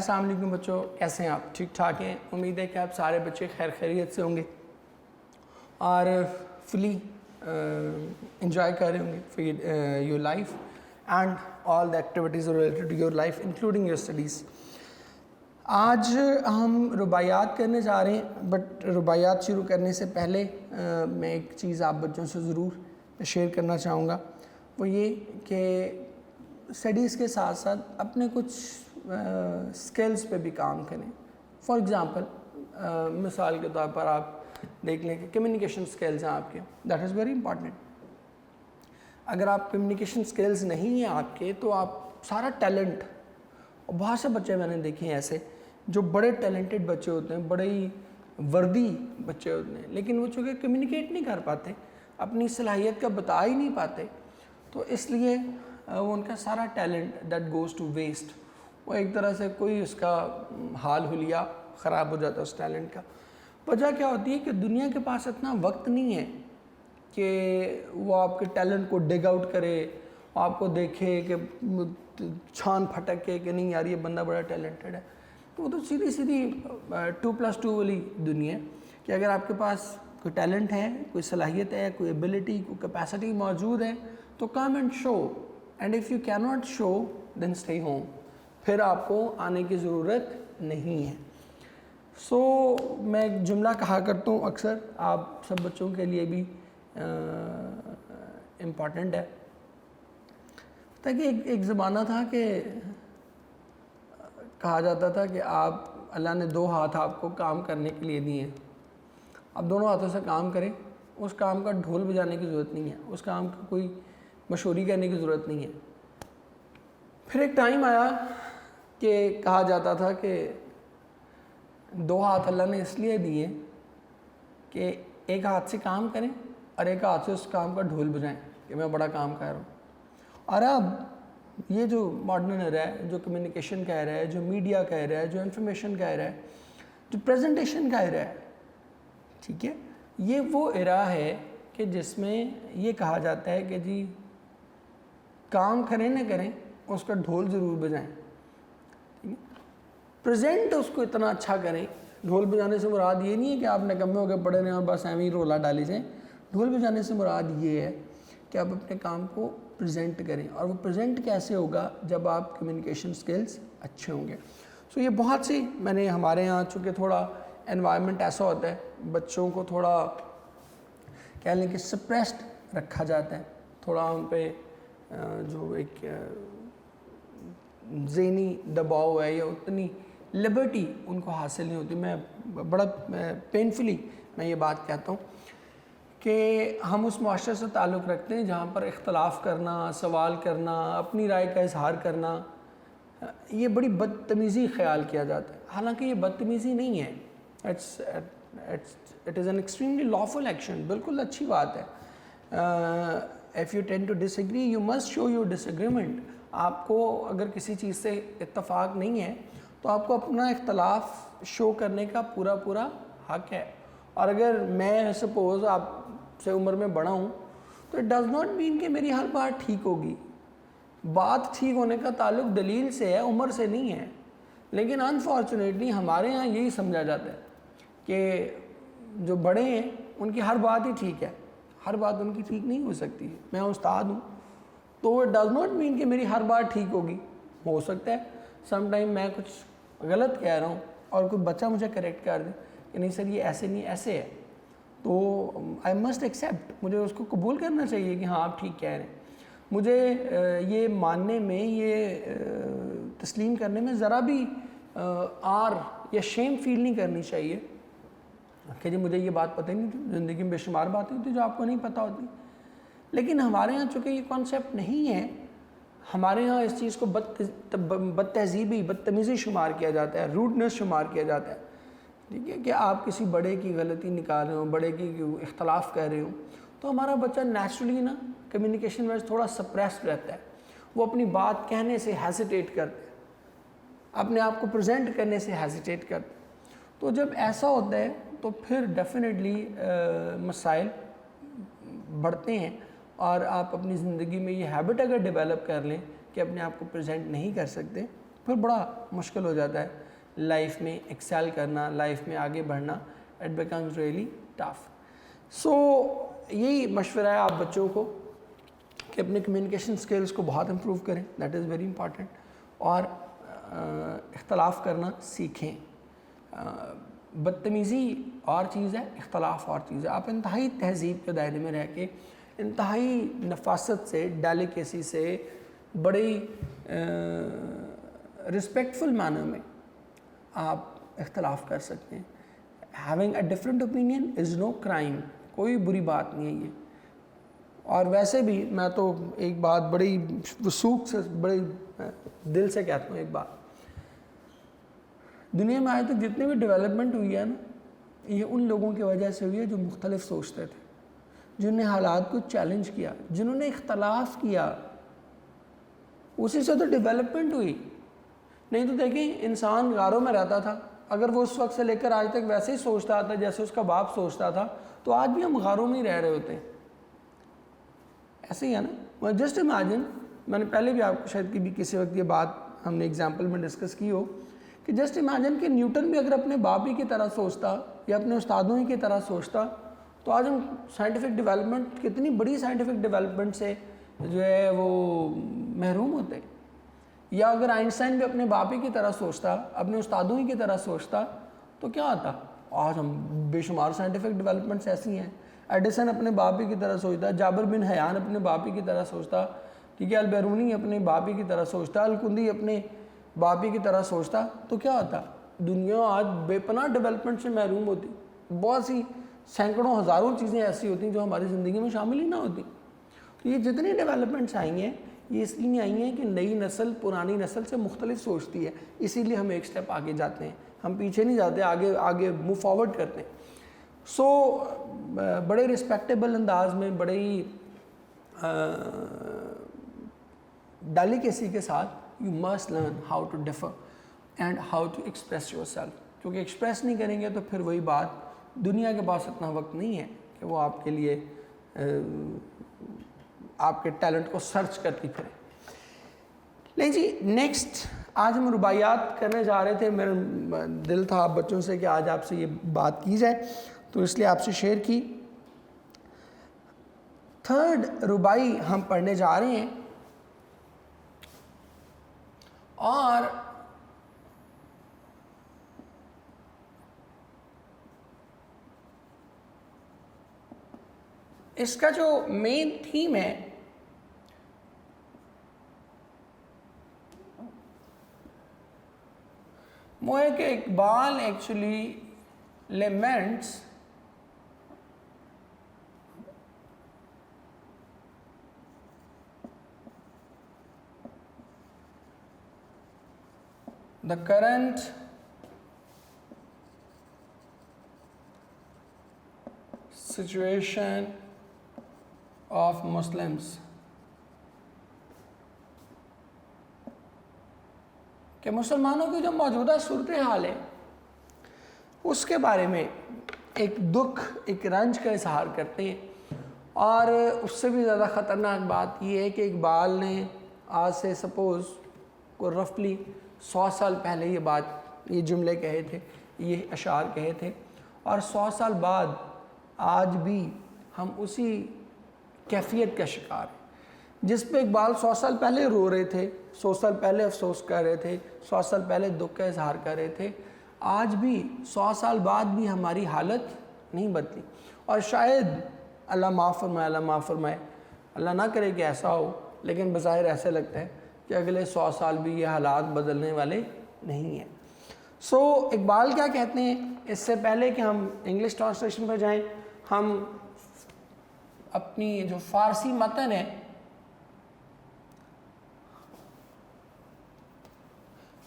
السلام علیکم بچوں، کیسے ہیں آپ؟ ٹھیک ٹھاک ہیں؟ امید ہے کہ آپ سارے بچے خیر خیریت سے ہوں گے اور فلی انجوائے کر رہے ہوں گے for your life and all the activities related to your life including your studies. آج ہم رباعیات کرنے جا رہے ہیں، بٹ رباعیات شروع کرنے سے پہلے میں ایک چیز آپ بچوں سے ضرور شیئر کرنا چاہوں گا، وہ یہ کہ اسٹڈیز کے ساتھ ساتھ اپنے کچھ اسکلز پہ بھی کام کریں۔ فار ایگزامپل مثال کے طور پر آپ دیکھ لیں کہ کمیونیکیشن اسکلز ہیں آپ کے، دیٹ از ویری امپارٹنٹ۔ اگر آپ کمیونیکیشن اسکلز نہیں ہیں آپ کے تو آپ سارا ٹیلنٹ، اور بہت سے بچے میں نے دیکھے ہیں ایسے جو بڑے ٹیلنٹڈ بچے ہوتے ہیں، بڑے ہی وردی بچے ہوتے ہیں، لیکن وہ چونکہ کمیونیکیٹ نہیں کر پاتے، اپنی صلاحیت کا بتا ہی نہیں پاتے، تو اس لیے وہ ان کا سارا talent that goes to waste, وہ ایک طرح سے کوئی اس کا حال حلیہ خراب ہو جاتا ہے اس ٹیلنٹ کا۔ وجہ کیا ہوتی ہے کہ دنیا کے پاس اتنا وقت نہیں ہے کہ وہ آپ کے ٹیلنٹ کو ڈگ آؤٹ کرے، آپ کو دیکھے کہ چھان پھٹکے کہ نہیں یار یہ بندہ بڑا ٹیلنٹڈ ہے۔ تو وہ تو سیدھی 2+2 والی دنیا ہے کہ اگر آپ کے پاس کوئی ٹیلنٹ ہے، کوئی صلاحیت ہے، کوئی ایبلٹی، کوئی کیپیسٹی موجود ہے تو come and show, and if you can not show then stay home, پھر آپ کو آنے کی ضرورت نہیں ہے۔ سو میں ایک جملہ کہا کرتا ہوں اکثر، آپ سب بچوں کے لیے بھی امپورٹنٹ ہے، تاکہ ایک زمانہ تھا کہ کہا جاتا تھا کہ آپ اللہ نے 2 ہاتھ آپ کو کام کرنے کے لیے دیے ہیں، آپ دونوں ہاتھوں سے کام کریں، اس کام کا ڈھول بجانے کی ضرورت نہیں ہے، اس کام کا کوئی مشہوری کرنے کی ضرورت نہیں ہے۔ پھر ایک ٹائم آیا کہ کہا جاتا تھا کہ 2 ہاتھ اللہ نے اس لیے دیے کہ ایک ہاتھ سے کام کریں اور ایک ہاتھ سے اس کام کا ڈھول بجائیں کہ میں بڑا کام کر رہا ہوں۔ اور اب یہ جو ماڈرن ایرا ہے، جو کمیونیکیشن کا ایرا ہے، جو میڈیا کا ایرا ہے، جو انفارمیشن کا ایرا ہے، جو پریزنٹیشن کا ایرا ہے، ٹھیک ہے، یہ وہ ایرا ہے کہ جس میں یہ کہا جاتا ہے کہ جی کام کریں نہ کریں اس کا ڈھول ضرور بجائیں، ٹھیک ہے، پریزنٹ اس کو اتنا اچھا کریں۔ ڈھول بجانے سے مراد یہ نہیں ہے کہ آپ نکمے ہو کے پڑے رہیں اور بس ایویں ہی رولا ڈالی جائیں، ڈھول بجانے سے مراد یہ ہے کہ آپ اپنے کام کو پریزنٹ کریں، اور وہ پریزنٹ کیسے ہوگا؟ جب آپ کمیونیکیشن سکلز اچھے ہوں گے۔ سو یہ بہت سی میں نے ہمارے ہاں چونکہ تھوڑا انوائرمنٹ ایسا ہوتا ہے، بچوں کو تھوڑا کہہ لیں کہ سپریسڈ رکھا جاتا ہے، تھوڑا ان پہ جو ایک ذہنی دباؤ ہے یا اتنی لبرٹی ان کو حاصل نہیں ہوتی۔ میں بڑا پینفلی میں یہ بات کہتا ہوں کہ ہم اس معاشرے سے تعلق رکھتے ہیں جہاں پر اختلاف کرنا، سوال کرنا، اپنی رائے کا اظہار کرنا یہ بڑی بدتمیزی خیال کیا جاتا ہے، حالانکہ یہ بدتمیزی نہیں ہے، it is an extremely lawful action, بالکل اچھی بات ہے۔ if you tend to disagree you must show your disagreement۔ آپ کو اگر کسی چیز سے اتفاق نہیں ہے تو آپ کو اپنا اختلاف شو کرنے کا پورا حق ہے، اور اگر میں سپوز آپ سے عمر میں بڑا ہوں تو اٹ ڈز ناٹ مین کہ میری ہر بات ٹھیک ہوگی۔ بات ٹھیک ہونے کا تعلق دلیل سے ہے، عمر سے نہیں ہے، لیکن انفارچونیٹلی ہمارے ہاں یہی سمجھا جاتا ہے کہ جو بڑے ہیں ان کی ہر بات ہی ٹھیک ہے، ہر بات ان کی ٹھیک نہیں ہو سکتی۔ میں استاد ہوں تو اٹ ڈز ناٹ مین کہ میری ہر بات ٹھیک ہوگی، ہو سکتا ہے سم ٹائم میں کچھ غلط کہہ رہا ہوں اور کوئی بچہ مجھے کریکٹ کر دے کہ نہیں سر یہ ایسے نہیں ایسے ہے، تو آئی مسٹ ایکسیپٹ، مجھے اس کو قبول کرنا چاہیے کہ ہاں آپ ٹھیک کہہ رہے ہیں۔ مجھے یہ ماننے میں، یہ تسلیم کرنے میں ذرا بھی آر یا شیم فیل نہیں کرنی چاہیے کہ جی مجھے یہ بات پتہ ہی نہیں تھی۔ زندگی میں بے شمار باتیں ہوتی جو آپ کو نہیں پتہ ہوتی، لیکن ہمارے ہاں چونکہ یہ کانسیپٹ نہیں ہے، ہمارے ہاں اس چیز کو بد تہذیبی، بدتمیزی شمار کیا جاتا ہے، روڈنس شمار کیا جاتا ہے، ٹھیک ہے، کہ آپ کسی بڑے کی غلطی نکال رہے ہوں، بڑے کی اختلاف کر رہے ہوں، تو ہمارا بچہ نیچرلی نا کمیونیکیشن میں تھوڑا سپریسڈ رہتا ہے، وہ اپنی بات کہنے سے ہیزیٹیٹ کرتا ہے، اپنے آپ کو پریزنٹ کرنے سے ہیزیٹیٹ کرتا ہے۔ تو جب ایسا ہوتا ہے تو پھر ڈیفینیٹلی مسائل بڑھتے ہیں، اور آپ اپنی زندگی میں یہ ہیبٹ اگر ڈیولپ کر لیں کہ اپنے آپ کو پریزنٹ نہیں کر سکتے پھر بڑا مشکل ہو جاتا ہے لائف میں ایکسیل کرنا, لائف میں آگے بڑھنا. It becomes really tough. So یہی مشورہ ہے آپ بچوں کو کہ اپنے کمیونیکیشن سکلز کو بہت امپروو کریں, دیٹ از ویری امپارٹنٹ. اور اختلاف کرنا سیکھیں. بدتمیزی اور چیز ہے, اختلاف اور چیز ہے. آپ انتہائی تہذیب کے دائرے میں رہ کے انتہائی نفاست سے, ڈیلیکیسی سے, بڑی رسپیکٹفل معنی میں آپ اختلاف کر سکتے ہیں. Having a different opinion is no crime, کوئی بری بات نہیں ہے یہ. اور ویسے بھی میں تو ایک بات بڑی وثوق سے, بڑی دل سے کہتا ہوں, ایک بات, دنیا میں آج تک جتنی بھی ڈیولپمنٹ ہوئی ہے نا, یہ ان لوگوں کی وجہ سے ہوئی ہے جو مختلف سوچتے تھے, جنہوں نے حالات کو چیلنج کیا, جنہوں نے اختلاف کیا, اسی سے تو ڈیولپمنٹ ہوئی. نہیں تو دیکھیں انسان غاروں میں رہتا تھا, اگر وہ اس وقت سے لے کر آج تک ویسے ہی سوچتا تھا جیسے اس کا باپ سوچتا تھا, تو آج بھی ہم غاروں میں ہی رہ رہے ہوتے ہیں. ایسے ہی ہے نا. جسٹ امیجن, میں نے پہلے بھی آپ کو شاید بھی کسی وقت یہ بات ہم نے ایگزامپل میں ڈسکس کی ہو, کہ جسٹ امیجن کہ نیوٹن بھی اگر اپنے باپ ہی کی طرح سوچتا یا اپنے استادوں ہی کی طرح سوچتا, تو آج ہم سائنٹیفک ڈیولپمنٹ, کتنی بڑی سائنٹیفک ڈیولپمنٹ سے جو ہے وہ محروم ہوتے. یا اگر آئنسٹائن بھی اپنے باپ ہی کی طرح سوچتا, اپنے استادوں ہی کی طرح سوچتا, تو کیا ہوتا؟ آج ہم بے شمار سائنٹیفک ڈیولپمنٹس ایسی ہیں. ایڈیسن اپنے باپ ہی کی طرح سوچتا, جابر بن حیان اپنے باپ ہی کی طرح سوچتا, ٹھیک ہے, البیرونی اپنے باپ ہی کی طرح سوچتا, الکندی اپنے باپ ہی کی طرح سوچتا, تو کیا ہوتا؟ دنیا آج بے پناہ ڈیولپمنٹ سے محروم ہوتی. بہت سی سینکڑوں ہزاروں چیزیں ایسی ہوتی ہیں جو ہماری زندگی میں شامل ہی نہ ہوتی. تو یہ جتنی ڈیولپمنٹس آئی ہیں, یہ اس لیے آئی ہیں کہ نئی نسل پرانی نسل سے مختلف سوچتی ہے, اسی لیے ہم ایک سٹیپ آگے جاتے ہیں, ہم پیچھے نہیں جاتے, آگے موو فارورڈ کرتے ہیں. سو بڑے رسپیکٹیبل انداز میں, بڑے ہی ڈیلیکیسی کے ساتھ you must learn how to differ and how to express yourself. کیونکہ ایکسپریس نہیں کریں گے تو پھر وہی بات, دنیا کے پاس اتنا وقت نہیں ہے کہ وہ آپ کے لیے آپ کے ٹیلنٹ کو سرچ کرتی پھرے. نہیں جی, نیکسٹ آج ہم رباعیات کرنے جا رہے تھے. میرا دل تھا آپ بچوں سے کہ آج آپ سے یہ بات کی جائے, تو اس لیے آپ سے شیئر کی. تھرڈ رباعی ہم پڑھنے جا رہے ہیں, اور اس کا جو مین تھیم ہے وہ ہے کہ Iqbal actually laments the current situation of Muslims, کہ مسلمانوں کی جو موجودہ صورتحال ہے اس کے بارے میں ایک دکھ, ایک رنج کا اظہار کرتے ہیں. اور اس سے بھی زیادہ خطرناک بات یہ ہے کہ اقبال نے آج سے سپوز کو رفلی 100 سال پہلے یہ جملے کہے تھے, یہ اشعار کہے تھے, اور 100 سال بعد آج بھی ہم اسی کیفیت کا شکار ہیں جس پہ اقبال 100 سال پہلے رو رہے تھے, 100 سال پہلے افسوس کر رہے تھے, 100 سال پہلے دکھ کا اظہار کر رہے تھے. آج بھی 100 سال بعد بھی ہماری حالت نہیں بدلی. اور شاید اللہ معاف فرمائے, اللہ معاف فرمائے, اللہ نہ کرے کہ ایسا ہو, لیکن بظاہر ایسے لگتا ہے کہ اگلے 100 سال بھی یہ حالات بدلنے والے نہیں ہیں. سو اقبال کیا کہتے ہیں؟ اس سے پہلے کہ ہم انگلش ٹرانسلیشن پر جائیں, ہم اپنی جو فارسی متن ہے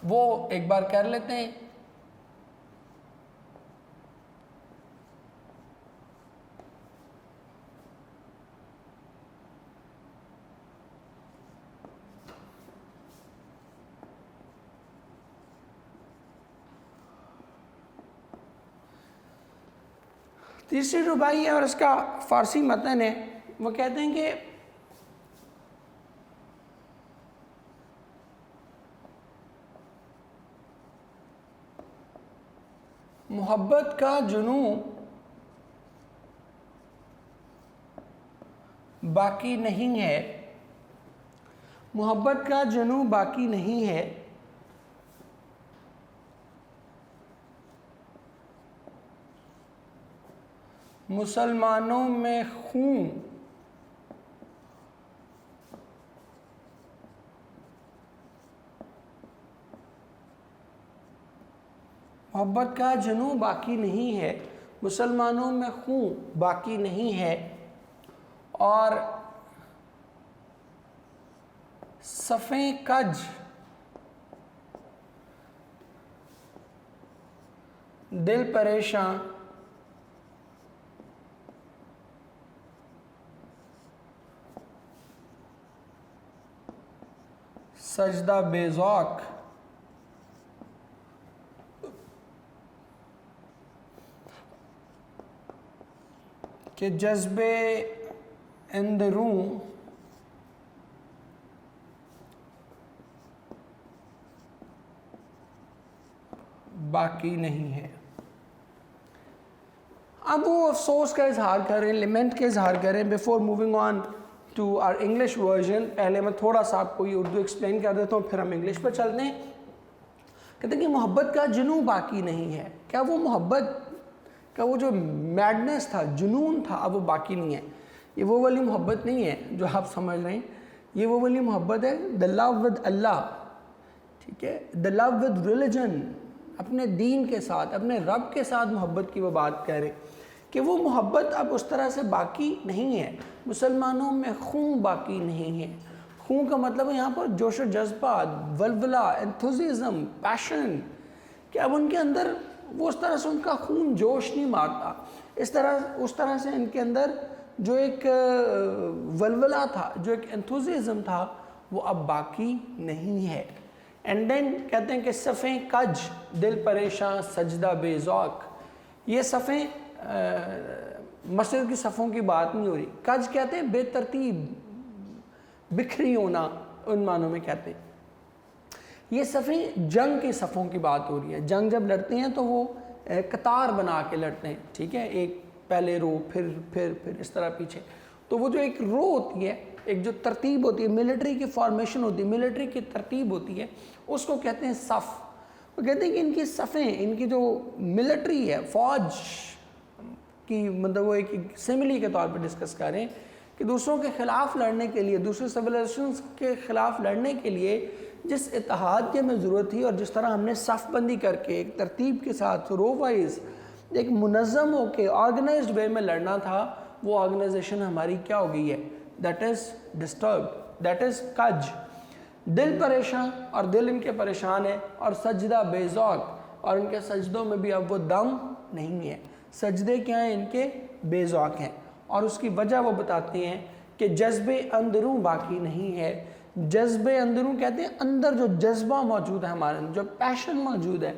وہ ایک بار کر لیتے ہیں. تیسری رباعی ہے اور اس کا فارسی متن ہے. وہ کہتے ہیں کہ محبت کا جنوں باقی نہیں ہے، محبت کا جنوں باقی نہیں ہے، مسلمانوں میں خون محبت کا جنوں باقی نہیں ہے، مسلمانوں میں خون باقی نہیں ہے، اور صفیں کج دل پریشاں سجدہ بے ذوق، کہ جذبے اندروں باقی نہیں ہے۔ اب وہ افسوس کا اظہار کریں، لیمنٹ کا اظہار کریں۔ Before moving on to our English version, پہلے میں تھوڑا سا آپ کو یہ اردو ایکسپلین کر دیتا ہوں، پھر ہم انگلش پر چلتے ہیں۔ کہتے ہیں کہ محبت کا جنوں باقی نہیں ہے۔ کیا وہ محبت کا وہ جو میڈنس تھا، جنون تھا، اب وہ باقی نہیں ہے؟ یہ وہ والی محبت نہیں ہے جو آپ سمجھ رہے ہیں، یہ وہ والی محبت ہے دا لو ود اللہ، ٹھیک ہے، دا لو ود ریلیجن، اپنے دین کے ساتھ، اپنے رب کے ساتھ محبت کی وہ بات کہہ رہے کہ وہ محبت اب اس طرح سے باقی نہیں ہے۔ مسلمانوں میں خون باقی نہیں ہے۔ خون کا مطلب ہے یہاں پر جوش و جذبہ، ولولہ، انتھوزیزم، پیشن، کہ اب ان کے اندر وہ اس طرح سے ان کا خون جوش نہیں مارتا، اس طرح سے ان کے اندر جو ایک ولولہ تھا، جو ایک انتھوزیزم تھا، وہ اب باقی نہیں ہے۔ اینڈ دین کہتے ہیں کہ صفیں کج دل پریشاں سجدہ بے ذوق، یہ صفیں مسجد کی صفوں کی بات نہیں ہو رہی، کج کہتے ہیں بے ترتیب، بکھری ہونا، ان معنوں میں کہتے ہیں۔ یہ صفیں جنگ کی صفوں کی بات ہو رہی ہے، جنگ جب لڑتے ہیں تو وہ قطار بنا کے لڑتے ہیں، ٹھیک ہے، ایک پہلے رو پھر اس طرح پیچھے، تو وہ جو ایک رو ہوتی ہے، ایک جو ترتیب ہوتی ہے، ملٹری کی فارمیشن ہوتی ہے، ملٹری کی ترتیب ہوتی ہے، اس کو کہتے ہیں صف۔ وہ کہتے ہیں کہ ان کی صفیں، ان کی جو ملٹری ہے، فوج کی، مطلب وہ ایک سیملی کے طور پر ڈسکس کر رہے ہیں کہ دوسروں کے خلاف لڑنے کے لیے، دوسرے سویلائزیشنز کے خلاف لڑنے کے لیے جس اتحاد کی ہمیں ضرورت تھی، اور جس طرح ہم نے صف بندی کر کے ایک ترتیب کے ساتھ رو وائز ایک منظم ہو کے آرگنائزڈ وے میں لڑنا تھا، وہ آرگنائزیشن ہماری کیا ہو گئی ہے؟ That is disturbed, that is کج، دل پریشان، اور دل ان کے پریشان ہے، اور سجدہ بے ذوق، اور ان کے سجدوں میں بھی اب وہ دم نہیں ہے۔ سجدے کیا ہیں؟ ان کے بے ذوق ہیں، اور اس کی وجہ وہ بتاتے ہیں کہ جذبے اندروں باقی نہیں ہے۔ جذبے اندروں کہتے ہیں اندر جو جذبہ موجود ہے ہمارے اندر، جو پیشن موجود ہے،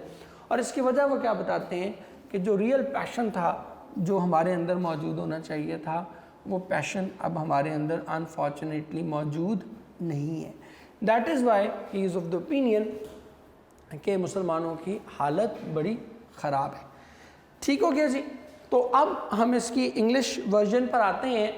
اور اس کی وجہ وہ کیا بتاتے ہیں کہ جو ریئل پیشن تھا، جو ہمارے اندر موجود ہونا چاہیے تھا، وہ پیشن اب ہمارے اندر انفارچونیٹلی موجود نہیں ہے۔ That is why he is of the opinion کہ مسلمانوں کی حالت بڑی خراب ہے۔ ٹھیک ہو گیا جی؟ تو اب ہم اس کی انگلش ورژن پر آتے ہیں۔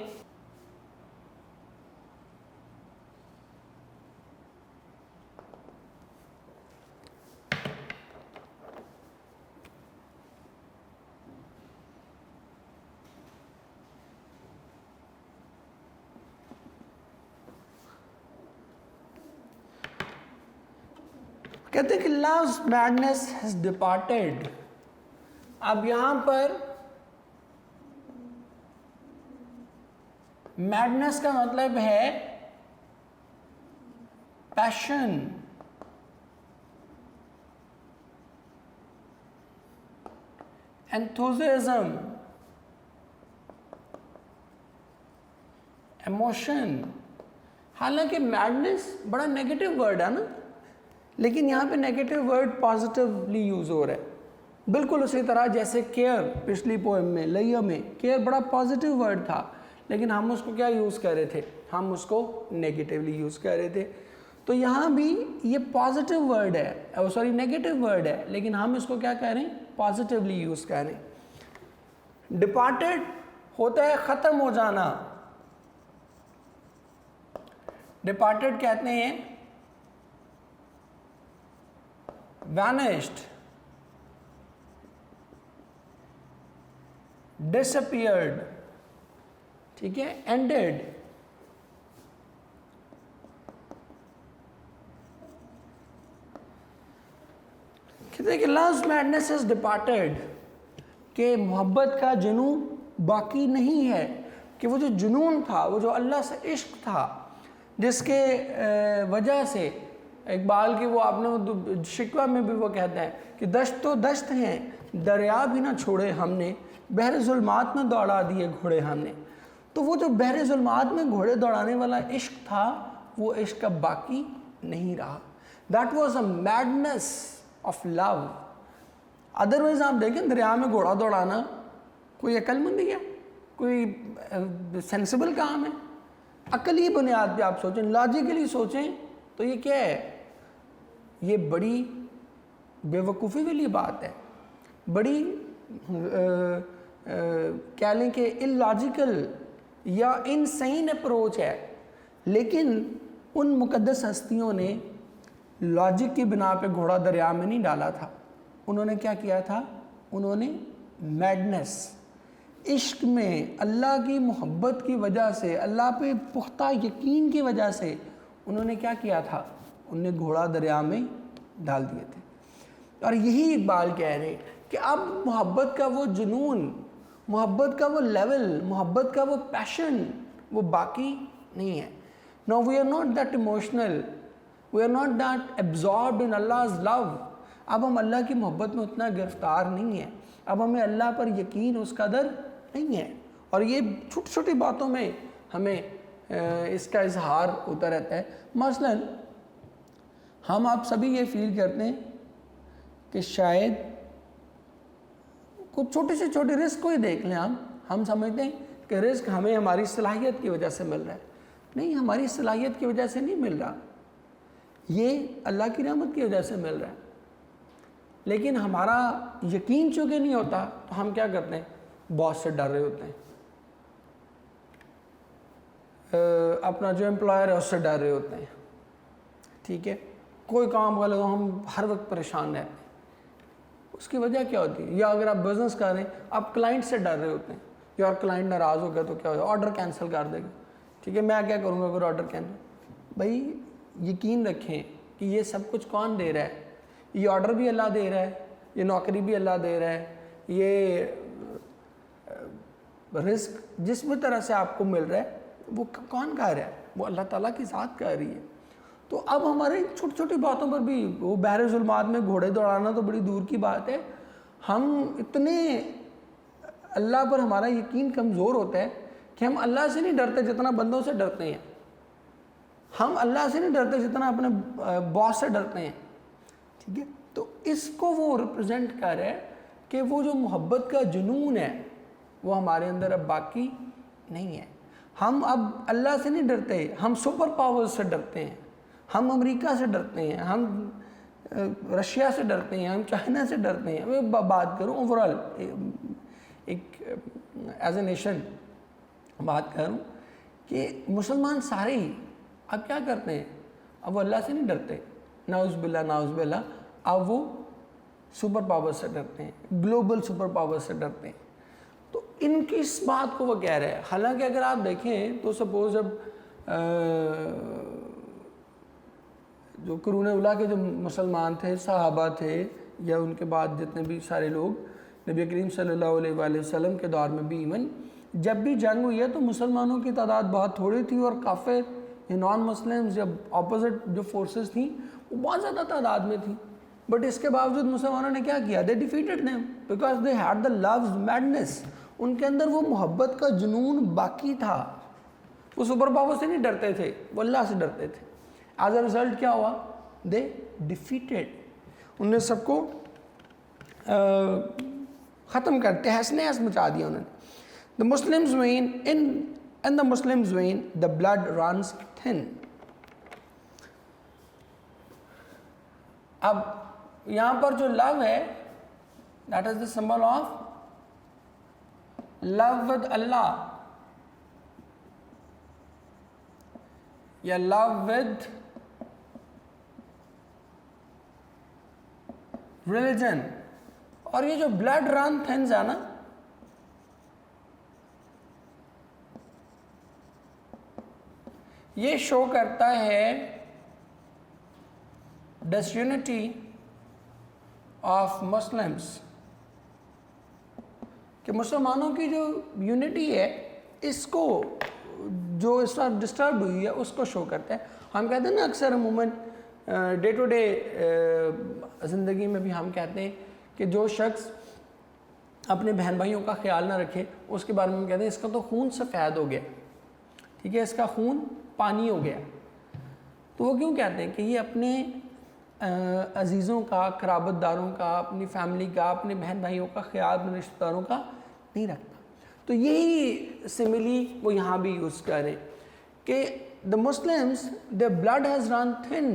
کہتے ہیں کہ love's madness has departed۔ اب یہاں پر میڈنس کا مطلب ہے پیشن، enthusiasm، ایموشن۔ حالانکہ میڈنس بڑا نیگیٹو ورڈ ہے نا، لیکن یہاں پہ نیگیٹو ورڈ پازیٹیولی یوز ہو رہا ہے، بالکل اسی طرح جیسے کیئر، پچھلی پوئم میں لیا میں کیئر بڑا پازیٹیو ورڈ تھا، لیکن ہم اس کو کیا یوز کر رہے تھے؟ ہم اس کو نیگیٹیولی یوز کر رہے تھے۔ تو یہاں بھی یہ پازیٹیو ورڈ ہے، سوری نیگیٹو ورڈ ہے، لیکن ہم اس کو کیا کہہ رہے ہیں؟ پازیٹیولی یوز کریں. ڈپارٹیڈ ہوتا ہے ختم ہو جانا. ڈپارٹیڈ کہتے ہیں وینشڈ, ڈسپیئرڈ, ٹھیک ہے, اینڈیڈ. کہتے ہیں کہ لوز میڈنس از ڈپارٹیڈ, کہ محبت کا جنون باقی نہیں ہے, کہ وہ جو جنون تھا, وہ جو اللہ سے عشق تھا, جس کے وجہ سے اقبال کی وہ آپ نے شکوہ میں بھی وہ کہتا ہے کہ دشت تو دشت ہیں, دریا بھی نہ چھوڑے ہم نے, بحر ظلمات میں دوڑا دیے گھوڑے ہم نے. تو وہ جو بحر ظلمات میں گھوڑے دوڑانے والا عشق تھا, وہ عشق اب باقی نہیں رہا. That was a madness of love. Otherwise آپ دیکھیں دریا میں گھوڑا دوڑانا کوئی عقل مندی ہے, کوئی سینسیبل کام ہے؟ عقلی بنیاد پہ آپ سوچیں, لاجیکلی سوچیں تو یہ کیا ہے؟ یہ بڑی بے وقوفی والی بات ہے, بڑی کہہ لیں کہ اللاجیکل یا انسین اپروچ ہے. لیکن ان مقدس ہستیوں نے لاجک کی بنا پہ گھوڑا دریا میں نہیں ڈالا تھا. انہوں نے کیا کیا تھا؟ انہوں نے میڈنس, عشق میں اللہ کی محبت کی وجہ سے, اللہ پہ پختہ یقین کی وجہ سے انہوں نے کیا کیا تھا؟ انہوں نے گھوڑا دریا میں ڈال دیے تھے. اور یہی اقبال کہہ رہے ہیں کہ اب محبت کا وہ جنون, محبت کا وہ لیول, محبت کا وہ پیشن وہ باقی نہیں ہے. Now we are not that emotional, we are not that absorbed in Allah's love. اب ہم اللہ کی محبت میں اتنا گرفتار نہیں ہیں, اب ہمیں اللہ پر یقین اس قدر نہیں ہے. اور یہ چھوٹی چھوٹی باتوں میں ہمیں اس کا اظہار ہوتا رہتا ہے. مثلا ہم آپ سبھی یہ فیل کرتے ہیں کہ شاید کچھ چھوٹی سے چھوٹی رزق کو ہی دیکھ لیں, ہم سمجھتے ہیں کہ رزق ہمیں ہماری صلاحیت کی وجہ سے مل رہا ہے. نہیں, ہماری صلاحیت کی وجہ سے نہیں مل رہا, یہ اللہ کی رحمت کی وجہ سے مل رہا ہے. لیکن ہمارا یقین چونکہ نہیں ہوتا تو ہم کیا کرتے ہیں؟ باس سے ڈر رہے ہوتے ہیں, اپنا جو امپلائر ہے اس سے ڈر رہے ہوتے ہیں, ٹھیک ہے, کوئی کام والے ہو ہم ہر وقت پریشان رہتے ہیں. اس کی وجہ کیا ہوتی ہے؟ یا اگر آپ بزنس کر رہے ہیں, آپ کلائنٹ سے ڈر رہے ہوتے ہیں, یا کلائنٹ ناراض ہو گیا تو کیا ہوگا؟ آرڈر کینسل کر دے گا. ٹھیک ہے, میں کیا کروں گا اگر آرڈر کینسل؟ بھائی یقین رکھیں کہ یہ سب کچھ کون دے رہا ہے؟ یہ آرڈر بھی اللہ دے رہا ہے, یہ نوکری بھی اللہ دے رہا ہے, یہ رزق جس بھی طرح سے آپ کو مل رہا ہے وہ کون کہہ رہا ہے؟ وہ اللہ تعالیٰ کی ذات کہہ رہی ہے. تو اب ہمارے چھوٹی چھوٹی باتوں پر بھی وہ بحر ظلمات میں گھوڑے دوڑانا تو بڑی دور کی بات ہے. ہم اتنے اللہ پر ہمارا یقین کمزور ہوتا ہے کہ ہم اللہ سے نہیں ڈرتے جتنا بندوں سے ڈرتے ہیں. ہم اللہ سے نہیں ڈرتے جتنا اپنے باس سے ڈرتے ہیں. ٹھیک ہے, تو اس کو وہ ریپرزینٹ کر رہا ہے کہ وہ جو محبت کا جنون ہے وہ ہمارے اندر اب باقی نہیں ہے. ہم اب اللہ سے نہیں ڈرتے, ہم سپر پاور سے ڈرتے ہیں, ہم امریکہ سے ڈرتے ہیں, ہم رشیا سے ڈرتے ہیں, ہم چائنا سے ڈرتے ہیں. میں بات کروں اوورال ایک ایز اے نیشن بات کروں کہ مسلمان سارے ہی اب کیا کرتے ہیں؟ اب وہ اللہ سے نہیں ڈرتے, نعوذ باللہ نعوذ باللہ, اب وہ سپر پاور سے ڈرتے ہیں, گلوبل سپر پاور سے ڈرتے ہیں. تو ان کی اس بات کو وہ کہہ رہے ہیں. حالانکہ اگر آپ دیکھیں تو سپوز جب جو قرون اولیٰ کے جو مسلمان تھے, صحابہ تھے, یا ان کے بعد جتنے بھی سارے لوگ نبی کریم صلی اللہ علیہ وآلہ وسلم کے دور میں بھی ایون جب بھی جنگ ہوئی ہے تو مسلمانوں کی تعداد بہت تھوڑی تھی, اور کافر نان مسلمز یا اپوزٹ جو فورسز تھیں وہ بہت زیادہ تعداد میں تھیں. بٹ اس کے باوجود مسلمانوں نے کیا کیا؟ They defeated them because they had the lose madness. ان کے اندر وہ محبت کا جنون باقی تھا. وہ سپر پاور سے نہیں ڈرتے تھے, وہ اللہ سے ڈرتے تھے. ایز اے رزلٹ کیا ہوا؟ دے ڈیفیٹڈ. انہوں نے سب کو ختم کر تہس نہس مچا دیا انہوں نے. The Muslims win in the Muslims win, the blood runs thin. اب یہاں پر جو لو ہے That is the symbol of love with Allah, یا love with religion. اور یہ جو blood run thins ہے نا, یہ شو کرتا ہے disunity of Muslims, کہ مسلمانوں کی جو یونٹی ہے اس کو جو اس وقت ڈسٹرب ہوئی ہے اس کو شو کرتا ہے. ہم کہتے ہیں نا اکثر عموماً ڈے ٹو ڈے زندگی میں بھی ہم کہتے ہیں کہ جو شخص اپنے بہن بھائیوں کا خیال نہ رکھے اس کے بارے میں ہم کہتے ہیں اس کا تو خون سفید ہو گیا, ٹھیک ہے, اس کا خون پانی ہو گیا. تو وہ کیوں کہتے ہیں کہ یہ اپنے عزیزوں کا, قرابت داروں کا, اپنی فیملی کا, اپنے بہن بھائیوں کا خیال اپنے رشتہ داروں کا نہیں رکھتا. تو یہی سملی وہ یہاں بھی یوز کریں کہ the Muslims, their blood has run thin,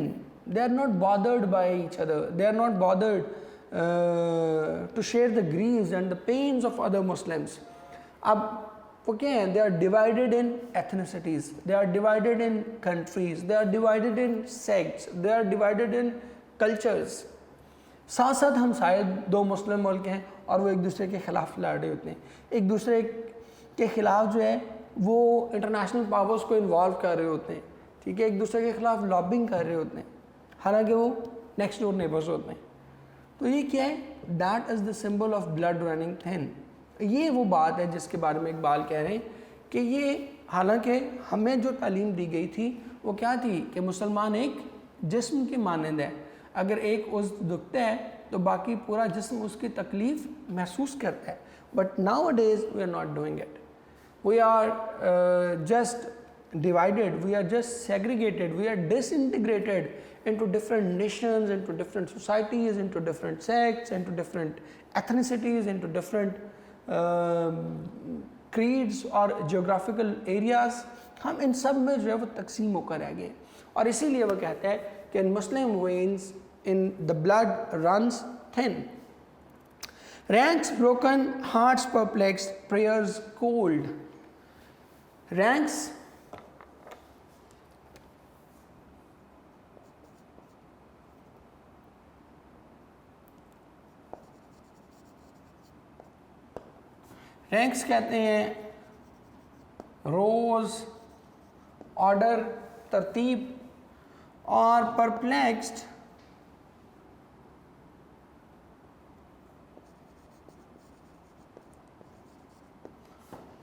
they are not bothered by each other, they are not bothered to share the griefs and the pains of other Muslims. اب وہ کیا ہیں, they are divided in ethnicities, they are divided in countries, they are divided in sects, they are divided in cultures. ساتھ ساتھ ہم شاید دو مسلم ملک ہیں اور وہ ایک دوسرے کے خلاف لڑ رہے ہوتے ہیں, ایک دوسرے کے خلاف جو ہے وہ انٹرنیشنل پاورز کو انوالو کر رہے ہوتے ہیں, ٹھیک ہے, ایک دوسرے کے خلاف لابنگ کر رہے ہوتے ہیں, حالانکہ وہ نیکسٹ ڈور نیبرز ہوتے ہیں. تو یہ کیا ہے, that is the symbol of blood running thin. یہ وہ بات ہے جس کے بارے میں اقبال کہہ رہے ہیں کہ یہ حالانکہ ہمیں جو تعلیم دی گئی تھی وہ کیا تھی کہ مسلمان ایک جسم کے مانند ہے, اگر ایک عضو دکھتا ہے تو باقی پورا جسم اس کی تکلیف محسوس کرتا ہے. But nowadays we are not doing it, we are just divided, we are just segregated, we are disintegrated into different nations, into different societies, into different sects, into different ethnicities, into different creeds اور geographical areas. ہم ان سب میں جو ہے وہ تقسیم ہو کر رہ گئے, اور اسی لیے وہ کہتا ہے کہ in Muslim veins in the blood runs thin. Ranks broken, hearts perplexed, prayers cold. Ranks ranks کہتے ہیں روز, آرڈر, ترتیب, اور پرپلیکسڈ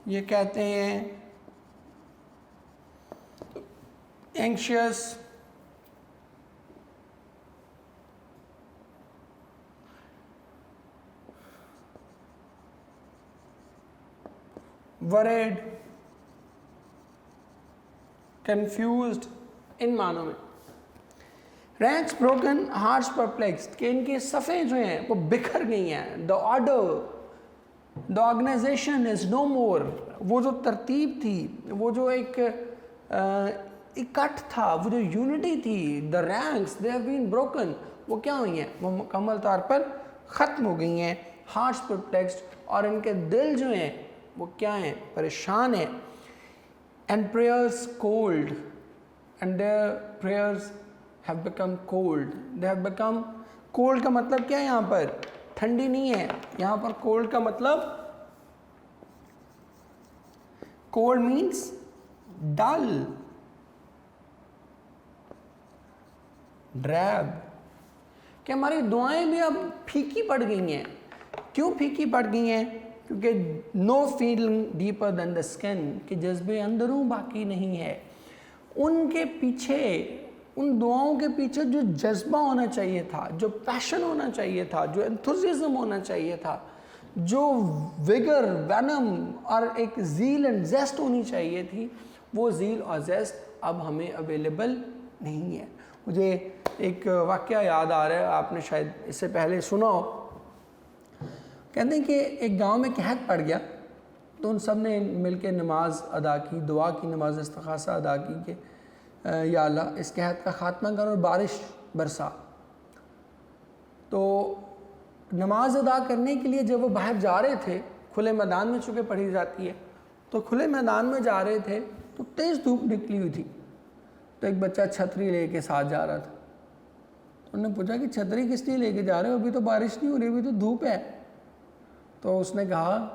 یہ کہتے ہیں اینکشیس, worried, confused, ان معنوں میں. رینکس بروکن, ہارٹس پرپلیکسڈ, کہ ان کے صفیں جو ہیں وہ بکھر گئی ہیں. the order, the organization is no more. وہ جو ترتیب تھی, وہ جو ایک اکٹھ تھا, وہ جو یونٹی تھی, the ranks they have been broken, وہ کیا ہوئی ہیں, وہ مکمل طور پر ختم ہو گئی ہیں. ہارٹس پرپلیکسڈ, اور ان کے دل جو ہیں وہ کیا ہیں, پریشان ہیں. and prayers cold, and their prayers have become cold. they have become cold کا مطلب کیا ہے یہاں پر, ٹھنڈی نہیں ہے یہاں پر. cold کا مطلب, cold means dull, drab, کہ ہماری دعائیں بھی اب پھیکی پڑ گئی ہیں. کیوں پھیکی پڑ گئی ہیں, کیونکہ no feeling deeper than the skin, کہ جذبے اندروں باقی نہیں ہے. ان کے پیچھے, ان دعاؤں کے پیچھے جو جذبہ ہونا چاہیے تھا, جو پیشن ہونا چاہیے تھا, جو انتھوزیزم ہونا چاہیے تھا, جو ویگر, وینم اور ایک زیل اینڈ زیسٹ ہونی چاہیے تھی, وہ زیل اور زیسٹ اب ہمیں اویلیبل نہیں ہے. مجھے ایک واقعہ یاد آ رہا ہے, آپ نے شاید اس سے پہلے سنا ہو. کہتے ہیں کہ ایک گاؤں میں قحط پڑ گیا, تو ان سب نے مل کے نماز ادا کی, دعا کی, نماز استغاثہ ادا کی کہ یا اللہ اس قحط کا خاتمہ کر اور بارش برسا. تو نماز ادا کرنے کے لیے جب وہ باہر جا رہے تھے، کھلے میدان میں چونکہ پڑھی جاتی ہے، تو کھلے میدان میں جا رہے تھے تو تیز دھوپ نکلی ہوئی تھی، تو ایک بچہ چھتری لے کے ساتھ جا رہا تھا. تو انہوں نے پوچھا کہ چھتری کس لیے لے کے جا رہے ہو، ابھی تو بارش نہیں ہو رہی، ابھی تو دھوپ ہے. تو اس نے کہا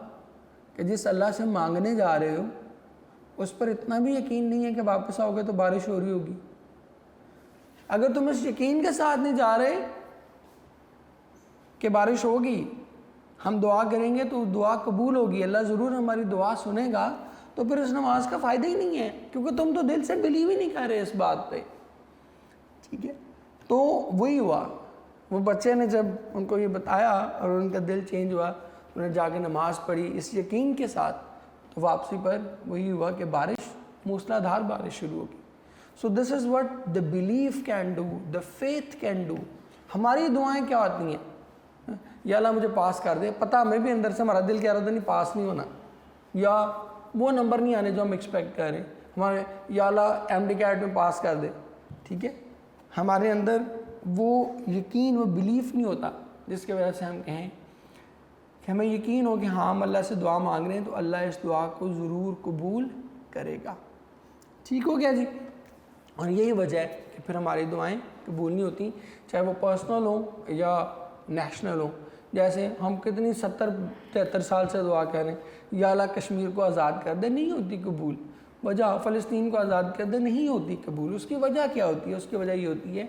کہ جس اللہ سے مانگنے جا رہے ہو اس پر اتنا بھی یقین نہیں ہے کہ واپس آؤ گے تو بارش ہو رہی ہوگی. اگر تم اس یقین کے ساتھ نہیں جا رہے کہ بارش ہوگی، ہم دعا کریں گے تو دعا قبول ہوگی، اللہ ضرور ہماری دعا سنے گا، تو پھر اس نماز کا فائدہ ہی نہیں ہے، کیونکہ تم تو دل سے بلیو ہی نہیں کر رہے اس بات پہ. ٹھیک ہے. تو وہی ہوا، وہ بچے نے جب ان کو یہ بتایا اور ان کا دل چینج ہوا، انہوں نے جا کے نماز پڑھی اس یقین کے ساتھ، تو واپسی پر وہی ہوا کہ بارش، موسلا دھار بارش شروع ہوگی. So this is what the belief can do, the faith can do. ہماری دعائیں کیا ہوتی ہیں؟ یا اللہ مجھے پاس کر دے، پتہ ہمیں بھی اندر سے ہمارا دل کہہ رہا تھا نہیں پاس نہیں ہونا، یا وہ نمبر نہیں آنے جو ہم ایکسپیکٹ کر رہے ہیں ہمارے، یا اللہ ایم ڈی کیٹ میں پاس کر دے. ٹھیک ہے. ہمارے اندر وہ یقین، وہ بلیف نہیں ہوتا جس کی وجہ سے ہم کہیں کہ ہمیں یقین ہو کہ ہاں ہم اللہ سے دعا مانگ رہے ہیں تو اللہ اس دعا کو ضرور قبول کرے گا. ٹھیک ہو گیا جی. اور یہی وجہ ہے کہ پھر ہماری دعائیں قبول نہیں ہوتی، چاہے وہ پرسنل ہوں یا نیشنل ہوں. جیسے ہم کتنی 70-73 سال سے دعا کر رہے ہیں یا اللہ کشمیر کو آزاد کر دے، نہیں ہوتی قبول. وجہ فلسطین کو آزاد کر دے، نہیں ہوتی قبول. اس کی وجہ کیا ہوتی ہے؟ اس کی وجہ یہ ہوتی ہے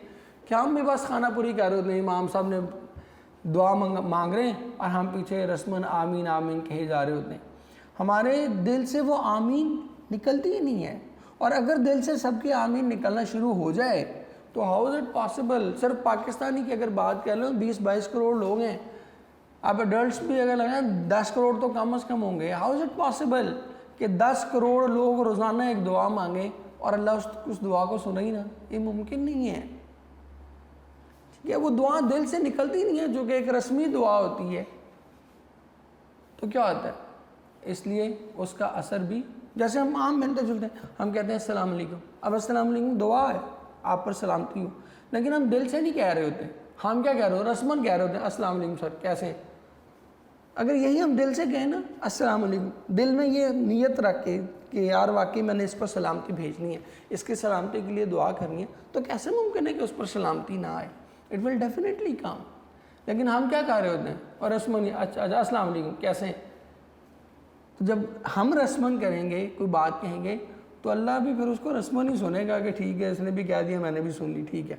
کہ ہم بھی بس خانہ پوری کر رہے ہوتے ہیں، امام صاحب نے دعا مانگ رہے ہیں اور ہم پیچھے رسماً آمین آمین کہے جا رہے ہوتے ہیں. ہمارے دل سے وہ آمین نکلتی ہی نہیں ہے. اور اگر دل سے سب کی آمین نکلنا شروع ہو جائے تو ہاؤ از اٹ پاسبل؟ صرف پاکستانی کی اگر بات کر لیں 20-22 کروڑ لوگ ہیں، اب ایڈلٹس بھی اگر لگائیں 10 کروڑ تو کم از کم ہوں گے. ہاؤ از اٹ پاسبل کہ 10 کروڑ لوگ روزانہ ایک دعا مانگیں اور اللہ اس دعا کو سنے ہی نہ؟ یہ ممکن نہیں ہے. ٹھیک ہے. وہ دعا دل سے نکلتی نہیں ہے، جو کہ ایک رسمی دعا ہوتی ہے. تو کیا ہوتا ہے؟ اس لیے اس کا اثر بھی، جیسے ہم عام ملتے جلتے ہیں، ہم کہتے ہیں السلام علیکم. اب السلام علیکم دعا ہے، آپ پر سلامتی ہو، لیکن ہم دل سے نہیں کہہ رہے ہوتے. ہم کیا کہہ رہے ہو؟ رسماً کہہ رہے ہوتے ہیں السلام علیکم سر کیسے ہیں. اگر یہی ہم دل سے کہیں نا السلام علیکم، دل میں یہ نیت رکھ کے کہ یار واقعی میں نے اس پر سلامتی بھیجنی ہے، اس کی سلامتی کے لیے دعا کرنی ہے، تو کیسے ممکن ہے کہ اس پر سلامتی نہ آئے؟ اٹ ول ڈیفینیٹلی کم. لیکن ہم کیا کہہ رہے ہوتے ہیں؟ اور رسماً اچھا السلام علیکم کیسے ہیں. تو جب ہم رسماً کریں گے، کوئی بات کہیں گے، تو اللہ بھی پھر اس کو رسماً ہی سنے گا کہ ٹھیک ہے اس نے بھی کہہ دیا میں نے بھی سن لی، ٹھیک ہے.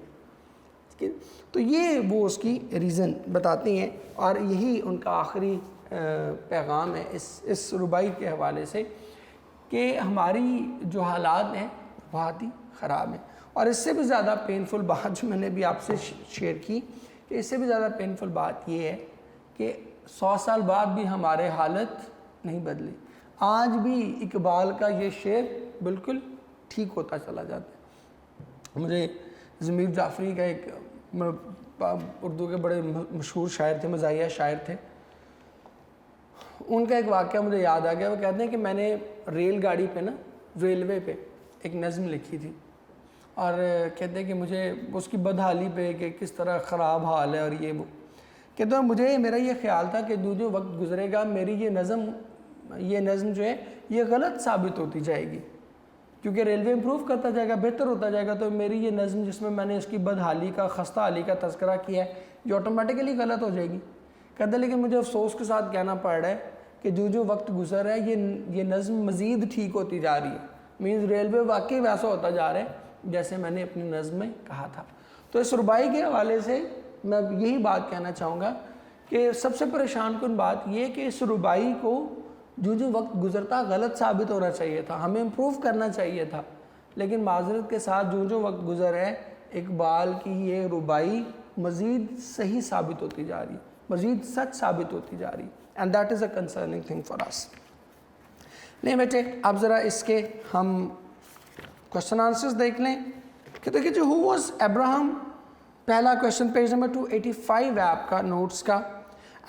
تو یہ وہ اس کی ریزن بتاتے ہیں، اور یہی ان کا آخری پیغام ہے اس ربائی کے حوالے سے، کہ ہماری جو حالات ہیں بہت ہی خراب ہیں. اور اس سے بھی زیادہ پینفل بات جو میں نے بھی آپ سے شیئر کی، کہ اس سے بھی زیادہ پینفل بات یہ ہے کہ 100 سال بعد بھی ہمارے حالت نہیں بدلی. آج بھی اقبال کا یہ شعر بالکل ٹھیک ہوتا چلا جاتا ہے. مجھے ضمیر جعفری کا ایک اردو کے بڑے مشہور شاعر تھے، مزاحیہ شاعر تھے، ان کا ایک واقعہ مجھے یاد آ گیا. وہ کہتے ہیں کہ میں نے ریل گاڑی پہ نا، ریلوے پہ ایک نظم لکھی تھی، اور کہتے ہیں کہ مجھے اس کی بدحالی پہ کہ کس طرح خراب حال ہے اور یہ وہ، کہتے ہیں مجھے میرا یہ خیال تھا کہ جو وقت گزرے گا میری یہ نظم جو ہے یہ غلط ثابت ہوتی جائے گی، کیونکہ ریلوے امپروو کرتا جائے گا، بہتر ہوتا جائے گا، تو میری یہ نظم جس میں نے اس کی بدحالی کا، خستہ حالی کا تذکرہ کیا ہے، یہ آٹومیٹیکلی غلط ہو جائے گی. کہتے ہیں لیکن مجھے افسوس کے ساتھ کہنا پڑ رہا ہے کہ جو وقت گزر رہا ہے یہ نظم مزید ٹھیک ہوتی جا رہی ہے. مینز ریلوے واقعی ویسا ہوتا جا رہا ہے جیسے میں نے اپنی نظم میں کہا تھا. تو اس ربائی کے حوالے سے میں یہی بات کہنا چاہوں گا کہ سب سے پریشان کن بات یہ کہ اس ربائی کو جو وقت گزرتا غلط ثابت ہونا چاہیے تھا، ہمیں امپروو کرنا چاہیے تھا، لیکن معذرت کے ساتھ جو وقت گزر ہے اقبال کی یہ ربائی مزید صحیح ثابت ہوتی جا رہی ہے، مزید سچ ثابت ہوتی جا رہی ہے. And that is a concerning thing for us. نہیں بیٹے اب ذرا اس کے ہم کوشچن آنسرز دیکھ لیں کہ دیکھیں جو ہو واز ابراہم. پہلا کوشچن پیج نمبر 285 ہے آپ کا نوٹس کا.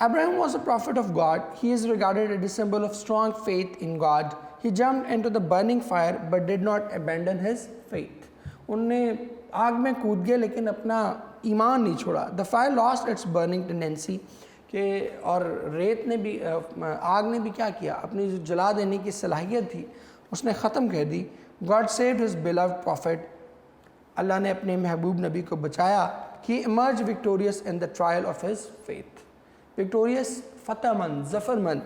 Abraham was a prophet of God. He is regarded as a symbol of strong faith in God. He jumped into the burning fire but did not abandon his faith. انہوں نے آگ میں کود گئے لیکن اپنا ایمان نہیں چھوڑا. The fire lost its burning tendency. کہ اور ریت نے بھی آگ نے بھی کیا کیا, اپنی جو جلا دینے کی صلاحیت تھی اس نے ختم کر دی. God saved his beloved prophet. اللہ نے اپنے محبوب نبی کو بچایا. He emerged victorious in the trial of his faith. Victorious, فتح مند, ظفر مند,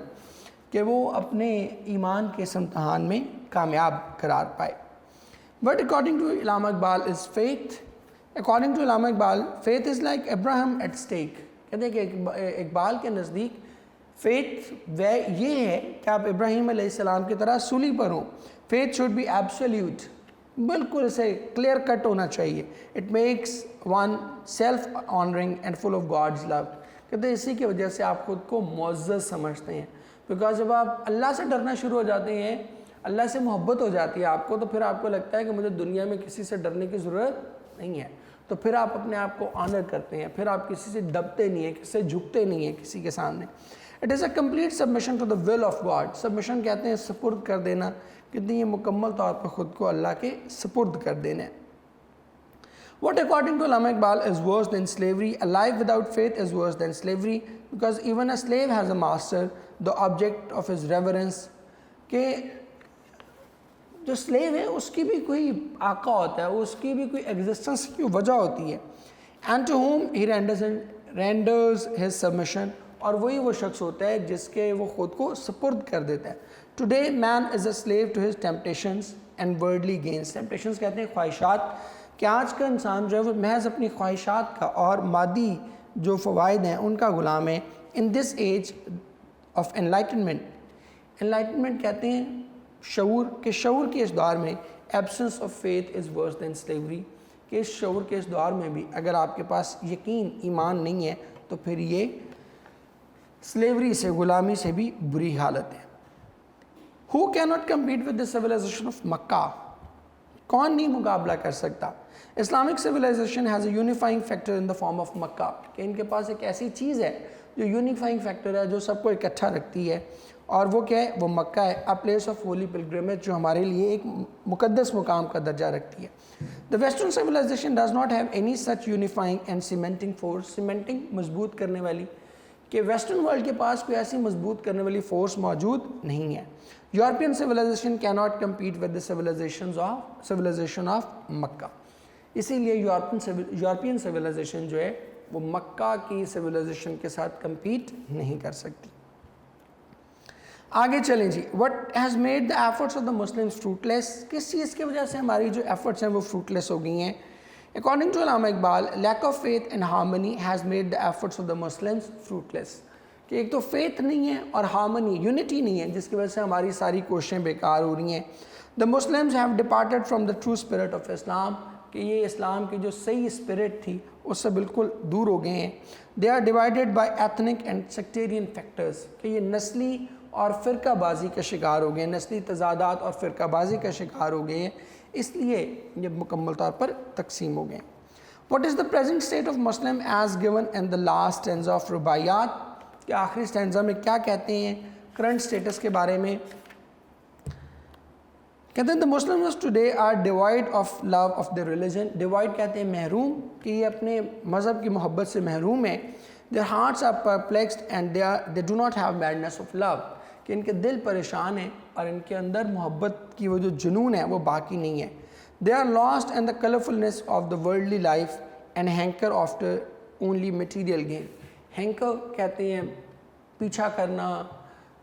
کہ وہ اپنے ایمان کے اس امتحان میں کامیاب قرار پائے. But according to Allama Iqbal is faith. According to Allama Iqbal, faith is like Abraham at stake. کہتے ہیں کہ اقبال کے نزدیک فیتھ یہ ہے کہ آپ ابراہیم علیہ السلام کی طرح سولی پر ہوں. فیتھ شوڈ بی ایبسلیوٹ, بالکل اسے کلیئر کٹ ہونا چاہیے. It makes oneself honouring and full of God's love. کہتے ہیں اسی کی وجہ سے آپ خود کو معزز سمجھتے ہیں, بیکاز جب آپ اللہ سے ڈرنا شروع ہو جاتے ہیں, اللہ سے محبت ہو جاتی ہے آپ کو, تو پھر آپ کو لگتا ہے کہ مجھے دنیا میں کسی سے ڈرنے کی ضرورت نہیں ہے. تو پھر آپ اپنے آپ کو آنر کرتے ہیں, پھر آپ کسی سے دبتے نہیں ہیں, کسی سے جھکتے نہیں ہیں کسی کے سامنے. It is a complete submission to the will of God. Submission کہتے ہیں سپرد کر دینا, کتنی یہ مکمل طور پر خود کو اللہ کے سپرد کر دینا ہے. What according to Allama Iqbal is worse than slavery? A life without faith is worse than slavery, because even a slave has a master, the object of his reverence. کہ جو سلیو ہے اس کی بھی کوئی آقا ہوتا ہے, اس کی بھی کوئی ایگزسٹنس کی وجہ ہوتی ہے. And to whom he renders his submission, اور وہی وہ شخص ہوتا ہے جس کے وہ خود کو سپرد کر دیتا ہے. Today man is a slave to his temptations and worldly gains. Temptations کہتے ہیں خواہشات, کہ آج کا انسان جو ہے وہ محض اپنی خواہشات کا اور مادی جو فوائد ہیں ان کا غلام ہے. In this age of enlightenment, enlightenment کہتے ہیں شعور, کہ شعور کے اس دور میں absence of faith is worse than slavery, کہ اس شعور کے اس دور میں بھی اگر آپ کے پاس یقین ایمان نہیں ہے تو پھر یہ سلیوری سے, غلامی سے بھی بری حالت ہے. Who cannot compete with the civilization of Makkah? کون نہیں مقابلہ کر سکتا. Islamic civilization has a unifying factor in the form of Makkah, کہ ان کے پاس ایک ایسی چیز ہے جو یونیفائنگ فیکٹر ہے, جو سب کو اکٹھا رکھتی ہے, اور وہ کیا ہے, وہ مکہ ہے. a place of holy pilgrimage, جو ہمارے لیے ایک مقدس مقام کا درجہ رکھتی ہے. The western civilization does not have any such unifying and cementing force. cementing مضبوط کرنے والی, کہ ویسٹرن ورلڈ کے پاس کوئی ایسی مضبوط کرنے والی فورس موجود نہیں ہے. European civilization cannot compete with the civilization of مکہ. اسی لیے یورپین civilization جو ہے وہ مکہ کی civilization کے ساتھ کمپیٹ نہیں کر سکتی. آگے چلیں جی. What has made the efforts of the Muslims fruitless? کس چیز کی وجہ سے ہماری جو efforts ہیں وہ fruitless ہو گئی ہیں. According to Allama Iqbal, lack of faith and harmony has made the efforts of the Muslims fruitless. کہ ایک تو faith نہیں ہے اور harmony, unity نہیں ہے, جس کی وجہ سے ہماری ساری کوششیں بیکار ہو رہی ہیں. The Muslims have departed from the true spirit of Islam, کہ یہ اسلام کی جو صحیح اسپرٹ تھی اس سے بالکل دور ہو گئے ہیں. They are divided by ethnic and sectarian factors, کہ یہ نسلی اور فرقہ بازی کا شکار ہو گئے ہیں, نسلی تضادات اور فرقہ بازی کا شکار ہو گئے ہیں, اس لیے یہ مکمل طور پر تقسیم ہو گئے. What is the present state of Muslim as given in the last stanza of رباعیات, کہ آخری سٹینزا میں کیا کہتے ہیں کرنٹ سٹیٹس کے بارے میں. کہتے ہیں the Muslims today are devoid of love of their religion. Devoid کہتے ہیں محروم, کہ یہ اپنے مذہب کی محبت سے محروم ہیں. Their hearts are perplexed and they do not have madness of love, کہ ان کے دل پریشان ہیں اور ان کے اندر محبت کی وہ جو جنون ہے وہ باقی نہیں ہے. They are lost in the colorfulness of the worldly life and hanker after only material gain. Hanker کہتے ہیں پیچھا کرنا,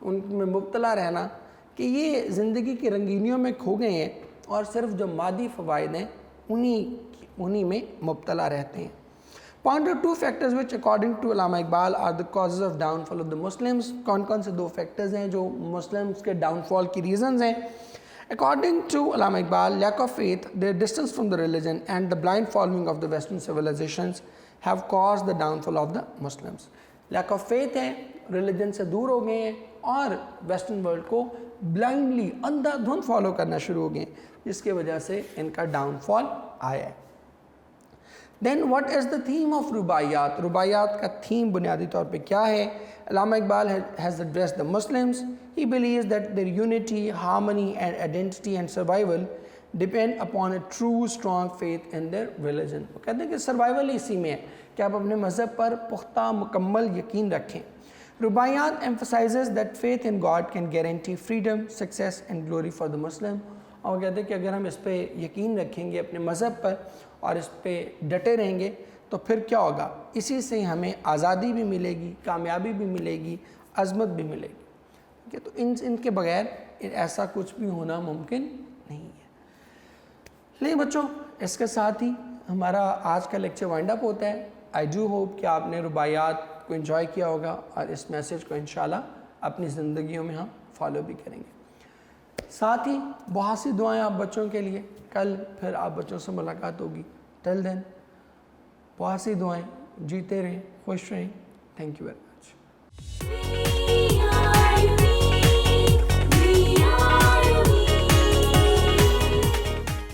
ان میں مبتلا رہنا, کہ یہ زندگی کی رنگینیوں میں کھو گئے ہیں اور صرف جو مادی فوائد ہیں انہی میں مبتلا رہتے ہیں. Point out two factors which according to Allama Iqbal are the causes of downfall of the Muslims. کون سے دو فیکٹرز ہیں جو مسلمز کے ڈاؤن فال کی ریزنز ہیں. According to Allama Iqbal, lack of faith, their distance from the religion and the blind following of the western civilizations have caused the downfall of the Muslims. Lack of faith ہے, religion سے دور ہو گئے ہیں اور western world کو blindly اندھا دھند follow کرنا شروع ہو گئے, جس کی وجہ سے ان کا ڈاؤن فال آیا ہے. Then what is the theme of رباعیات؟ رباعیات کا تھیم بنیادی طور پہ کیا ہے؟ علامہ Iqbal has addressed the Muslims. He believes that their unity, harmony and identity and survival depend upon a true strong faith in their religion. وہ کہتے ہیں کہ سروائیول اسی میں ہے کہ آپ اپنے مذہب پر پختہ مکمل یقین رکھیں. رباعیات emphasizes that faith in God can guarantee freedom, success and glory for the Muslim. اور وہ کہتے ہیں کہ اگر ہم اس پہ یقین رکھیں گے اپنے مذہب پر اور اس پہ ڈٹے رہیں گے تو پھر کیا ہوگا, اسی سے ہمیں آزادی بھی ملے گی, کامیابی بھی ملے گی, عظمت بھی ملے گی. تو ان کے بغیر ایسا کچھ بھی ہونا ممکن نہیں ہے. لیکن بچوں اس کے ساتھ ہی ہمارا آج کا لیکچر وائنڈ اپ ہوتا ہے. آئی ڈو ہوپ کہ آپ نے رباعیات کو انجوائے کیا ہوگا اور اس میسیج کو انشاءاللہ اپنی زندگیوں میں ہم فالو بھی کریں گے. ساتھ ہی بہت سی دعائیں آپ بچوں کے لیے, کل پھر آپ بچوں سے ملاقات ہوگی. ٹل دین بہت سی دعائیں, جیتے رہیں, خوش رہیں. Thank you very much.